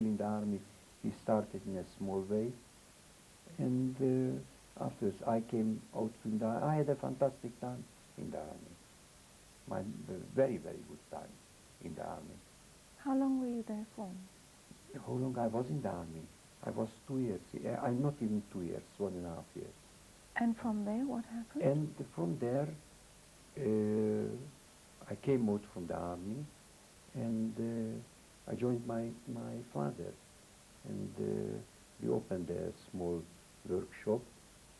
in the army, he started in a small way, and afterwards I came out from the. I had a fantastic time in the army. My very very good time in the army. How long were you there for? How long I was in the army? I was 2 years. I'm not even 2 years, 1.5 years. And from there, what happened? And from there, I came out from the army, and I joined my father, and we opened a small workshop,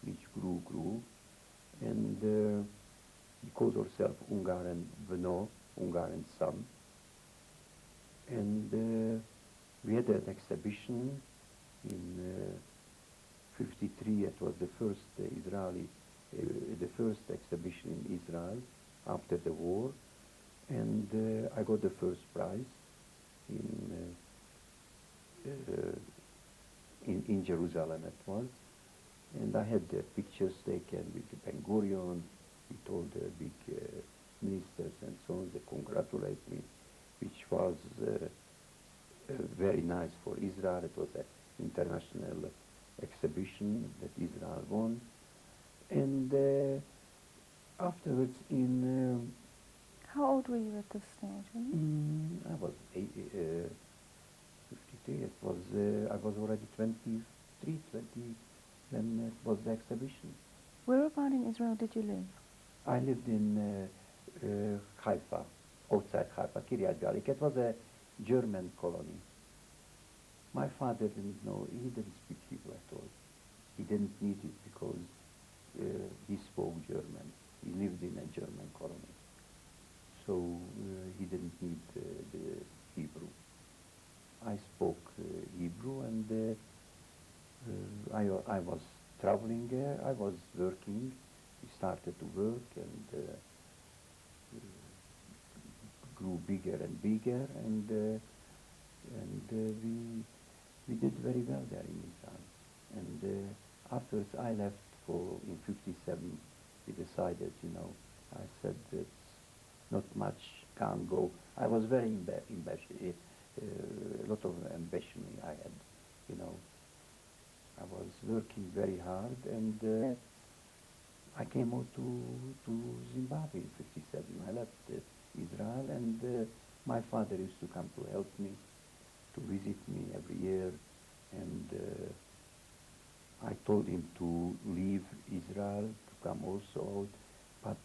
which grew, and we called ourselves Ungar and Vno, Ungar and Son, and we had an exhibition in '53. It was the first the first exhibition in Israel after the war, and I got the first prize in Jerusalem. It was, and I had pictures taken with Ben Gurion, with all the big ministers and so on. They congratulate me, which was very nice for Israel. It was an international exhibition that Israel won, and afterwards How old were you at this stage? I was 53. It was I was already 23, 20 when it was the exhibition. Where about in Israel did you live? I lived in Haifa, outside Haifa, Kiryat Bialik. It was a German colony. My father didn't know, he didn't speak Hebrew at all. He didn't need it because he spoke German. He lived in a German colony. So he didn't need the Hebrew. I spoke Hebrew, and I was traveling there. I was working. We started to work, and grew bigger and bigger, and we did very well there in Israel. And afterwards I left in '57. We decided, I said it's not much, can't go. I was very a lot of ambition I had, I was working very hard, and I came out to Zimbabwe in '57. I left Israel, and my father used to come to help me, to visit me every year, and I told him to leave Israel, to come also out, but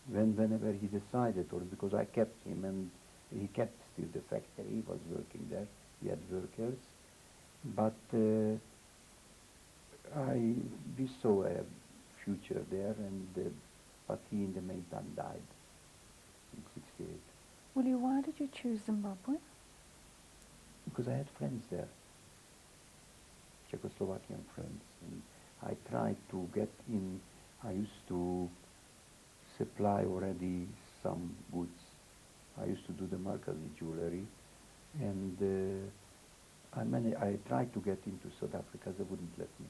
whenever he decided, or because I kept him, and he kept still the factory, he was working there, he had workers, but we saw a future there, and but he in the meantime died in '68. Willie, why did you choose Zimbabwe? Because I had friends there, Czechoslovakian friends, and I tried to get in. I used to supply already some goods. I used to do the Markazi jewelry, and I tried to get into South Africa. They wouldn't let me.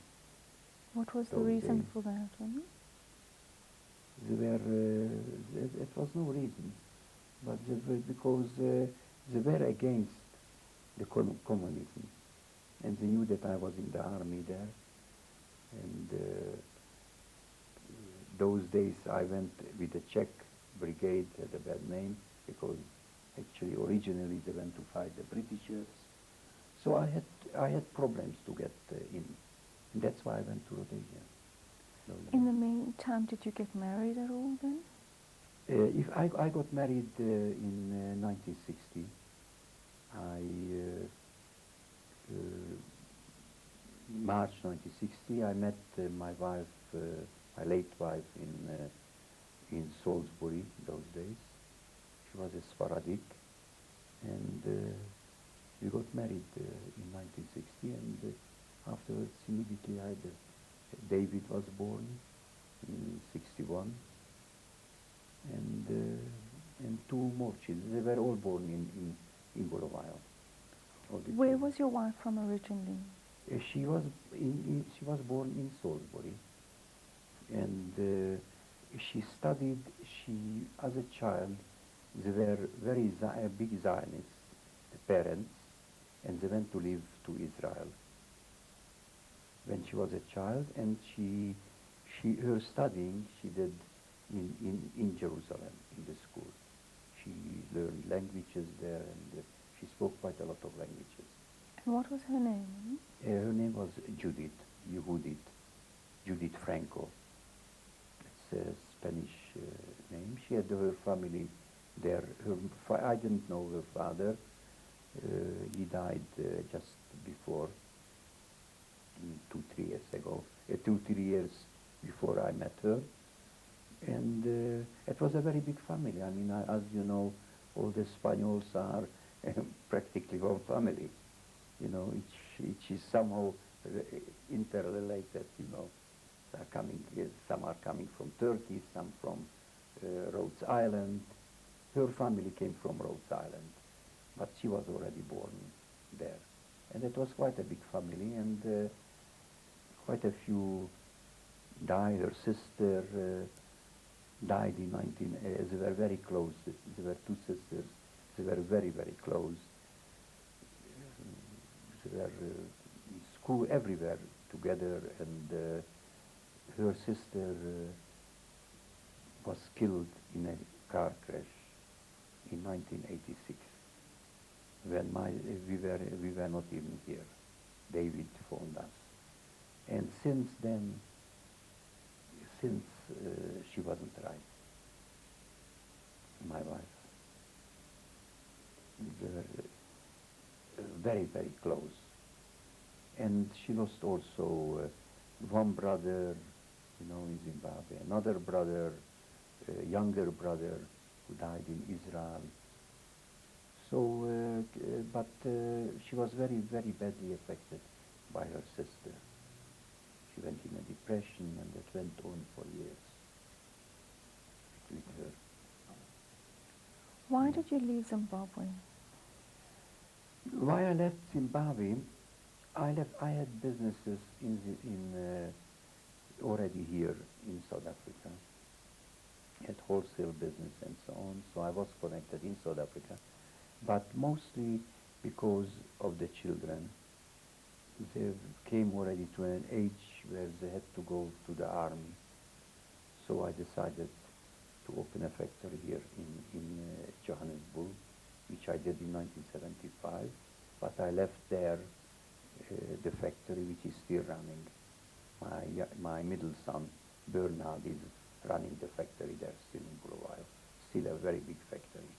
What was the reason for that? It was no reason, but because they were against the communism, and they knew that I was in the army there, and those days I went with the Czech brigade, had a bad name, because actually originally they went to fight the Britishers, so I had problems to get in, and that's why I went to Rhodesia. In the meantime, did you get married at all then? If I got married in 1960. March 1960, I met my wife, my late wife, in Salisbury those days. She was a Sephardic, and we got married in 1960, and afterwards immediately David was born in '61, and two more children. They were all born in Bulawayo. Where was your wife from originally? She was born in Salisbury, and she studied. As a child, they were very big Zionists, the parents, and they went to live to Israel when she was a child, and her studying she did in Jerusalem in the school. She learned languages there, and she spoke quite a lot of languages. And what was her name? Her name was Judith, Judith Franco. It's a Spanish name. She had her family there. I didn't know her father. He died just before, 2-3 years ago, 2-3 years before I met her. And it was a very big family. I mean, as you know, all the Spaniards are practically one family. You know, each is somehow interrelated, you know. Some are coming from Turkey, some from Rhode Island. Her family came from Rhode Island, but she was already born there. And it was quite a big family, and quite a few died. Her sister died in they were very close. There were two sisters. They were very, very close. They were in school everywhere together, and her sister was killed in a car crash in 1986 when we were not even here. David phoned us. And since then, she wasn't right, my wife. They were very, very close. And she lost also one brother, you know, in Zimbabwe, another brother, younger brother, who died in Israel. So, but she was very, very badly affected by her sister. She went in a depression, and it went on for years with her. Why did you leave Zimbabwe? Why I left Zimbabwe? I had businesses already here in South Africa. I had wholesale business and so on, so I was connected in South Africa, but mostly because of the children. They came already to an age where they had to go to the army. So I decided to open a factory here in Johannesburg, which I did in 1975. But I left there the factory, which is still running. My middle son, Bernard, is running the factory there still in Bulawayo. Still a very big factory.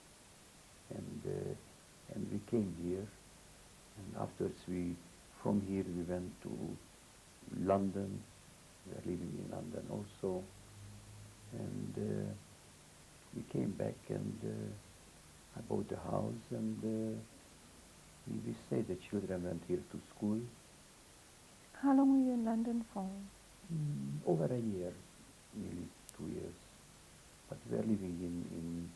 And we came here, and afterwards from here we went to London. We are living in London also. And we came back, and I bought a house, and we stayed. The children went here to school. How long were you in London for? Over a year, nearly 2 years. But we were living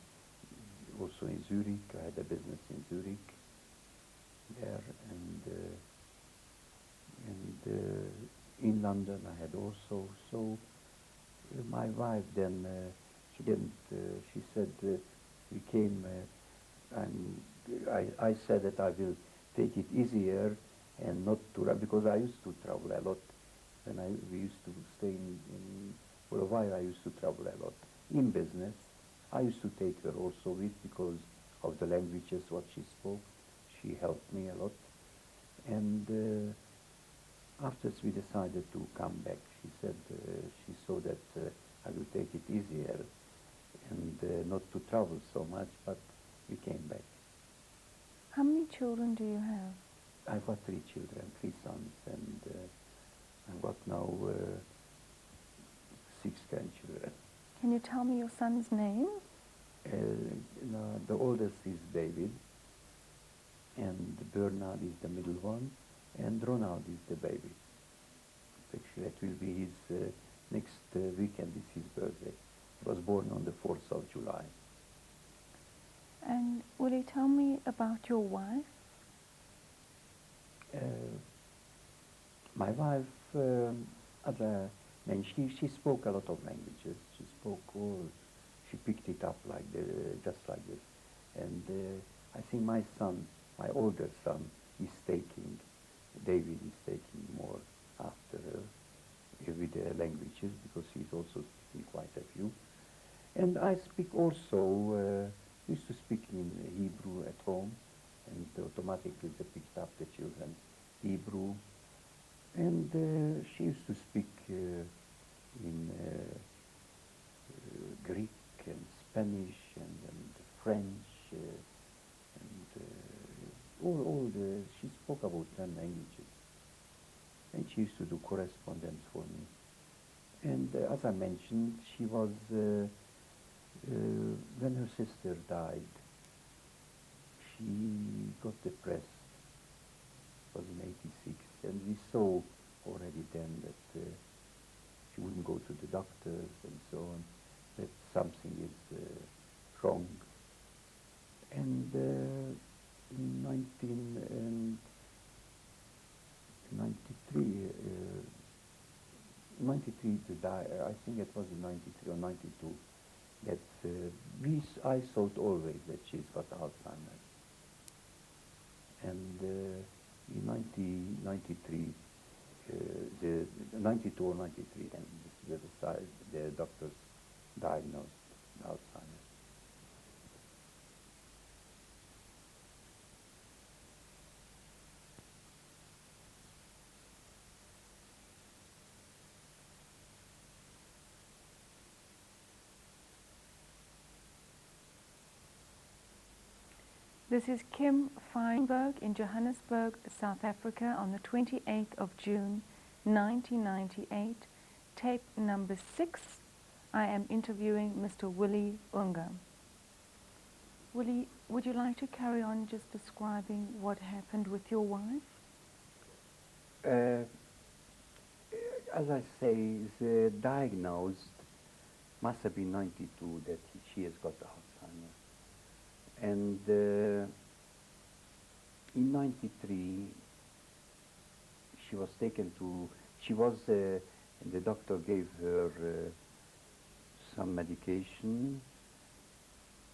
also in Zurich. I had a business in Zurich there, and in London I had also. So my wife then, she said, we came, I said that I will take it easier and not to, because I used to travel a lot. When we used to stay for a while, I used to travel a lot in business. I used to take her also with because of the languages, what she spoke. She helped me a lot. And after we decided to come back, she said she saw that I will take it easier and not to travel so much, but we came back. How many children do you have? I've got 3 children, 3 sons, and I've got now 6 grandchildren. Can you tell me your son's name? No, the oldest is David, and Bernard is the middle one, and Ronald is the baby. Actually, it will be his next weekend is his birthday. He was born on the 4th of July. And will you tell me about your wife? My wife, she spoke a lot of languages. She picked it up just like this. And I think my older son, David is taking more after her with the languages because he's also speaking quite a few. And I speak also, used to speak in Hebrew at home, and automatically they picked up the children Hebrew. And she used to speak in Greek and Spanish and French she spoke about 10 languages. And she used to do correspondence for me. And as I mentioned, she was, when her sister died, she got depressed. It was in 86. And we saw already then that she wouldn't go to the doctors and so on, that something is wrong. And in 93 to die, I think it was in 93 or 92, that I thought always that she's got Alzheimer's. And in 93, the 92 or 93, then the doctors diagnosed Alzheimer's. This is Kim Feinberg in Johannesburg, South Africa on the 28th of June, 1998. Tape number 6. I am interviewing Mr. Willie Ungar. Willie, would you like to carry on just describing what happened with your wife? As I say, the diagnosed must have been 92 that she has got Alzheimer's. And in 93, she was taken to, and the doctor gave her some medication,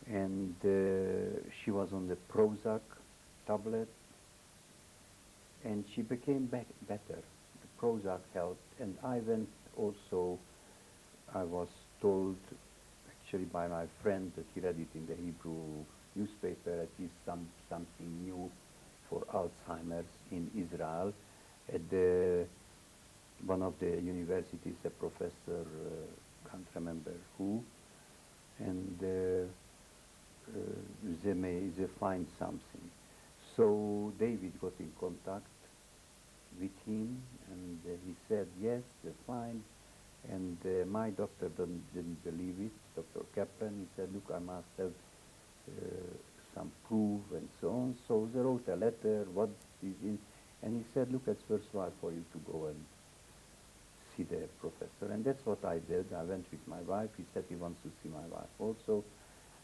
and she was on the Prozac tablet, and she became better. The Prozac helped, and I went also, I was told actually by my friend that he read it in the Hebrew newspaper, at least something new for Alzheimer's in Israel. At one of the universities, a professor, can't remember who, and they find something. So David got in contact with him, and he said, yes, they're fine. And my doctor didn't believe it, Dr. Kaplan. He said, look, I must have some proof and so on. So they wrote a letter, what is in, and he said, look, it's worthwhile for you to go and see the professor. And that's what I did. I went with my wife. He said he wants to see my wife also.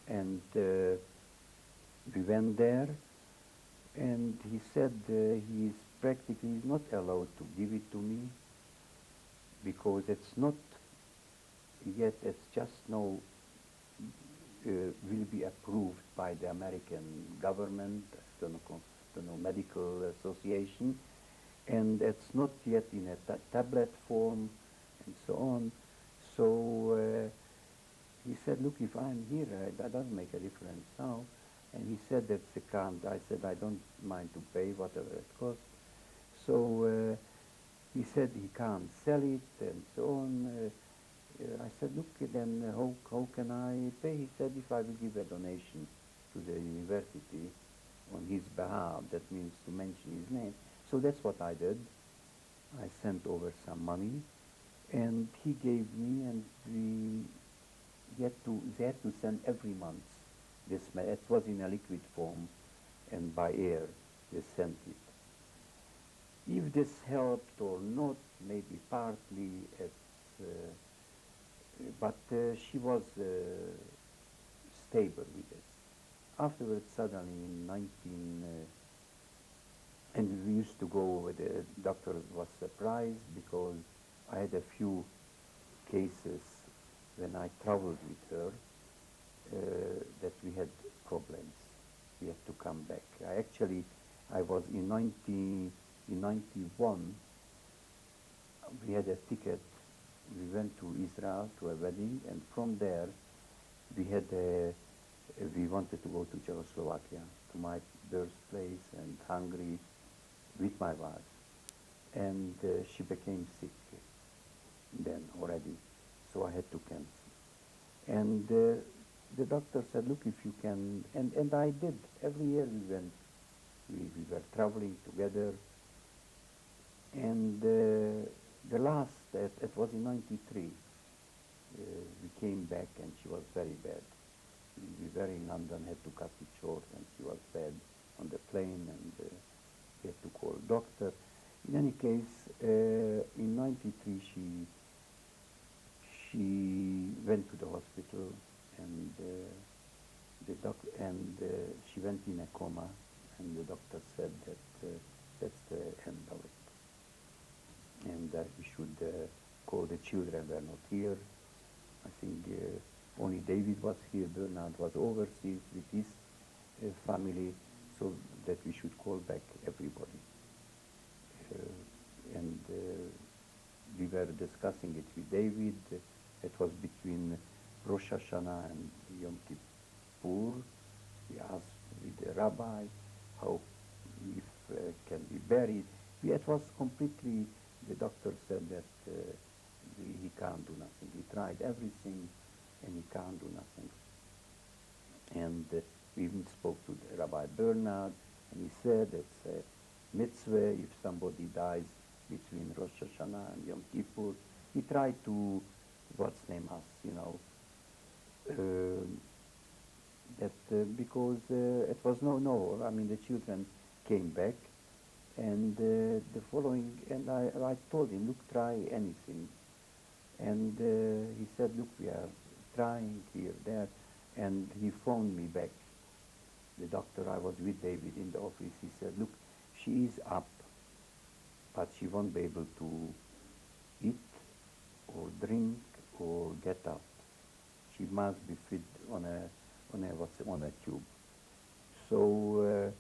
And we went there, and he said he's practically not allowed to give it to me because it's not yet, it's just no, will be approved by the American government, the medical association, and it's not yet in a tablet form and so on. So he said, look, if I'm here, that doesn't make a difference now. And he said that's a can't. I said, I don't mind to pay whatever it costs. So he said he can't sell it and so on. I said, look, then how can I pay? He said, if I will give a donation to the university on his behalf, that means to mention his name. So that's what I did. I sent over some money, and he gave me, and they had to send every month this. It was in a liquid form, and by air they sent it. If this helped or not, maybe partly, but she was stable with it. Afterwards, suddenly in and we used to go, the doctor was surprised because I had a few cases when I traveled with her that we had problems. We had to come back. I actually I was in 91. We had a ticket. We went to Israel to a wedding, and from there we wanted to go to Czechoslovakia, to my birthplace and Hungary, with my wife. And she became sick then already, so I had to cancel. And the doctor said, look, if you can, and I did. Every year we went, we were traveling together. And the last, it was in 93, we came back and she was very bad. We were in London, had to cut it short, and she was bad on the plane, and we had to call a doctor. In any case, in 93 she went to the hospital, and she went in a coma, and the doctor said that that's the end of it, and that we should call the children. Were not here. I think only David was here. Bernard was overseas with his family, so that we should call back everybody. And we were discussing it with David. It was between Rosh Hashanah and Yom Kippur. We asked with the rabbi how if can be buried. It was completely. The doctor said that he can't do nothing. He tried everything, and he can't do nothing. And we even spoke to the Rabbi Bernard, and he said it's a mitzvah if somebody dies between Rosh Hashanah and Yom Kippur. He tried to, what's name us, because it was no. I mean, the children came back, and the following, and I told him, look, try anything. And he said, look, we are trying here, there, and he phoned me back. The doctor, I was with David in the office, he said, look, she is up, but she won't be able to eat or drink or get up. She must be fed on a tube. So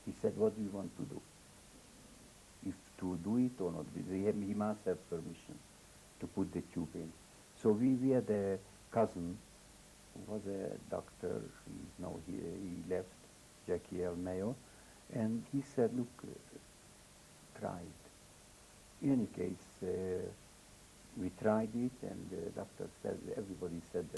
he said, what do you want to do? If to do it or not, he must have permission to put the tube in. So we had a cousin who was a doctor. He left, Jackie L. Mayo, and he said, look, try it. In any case, we tried it, and the doctor said, everybody said that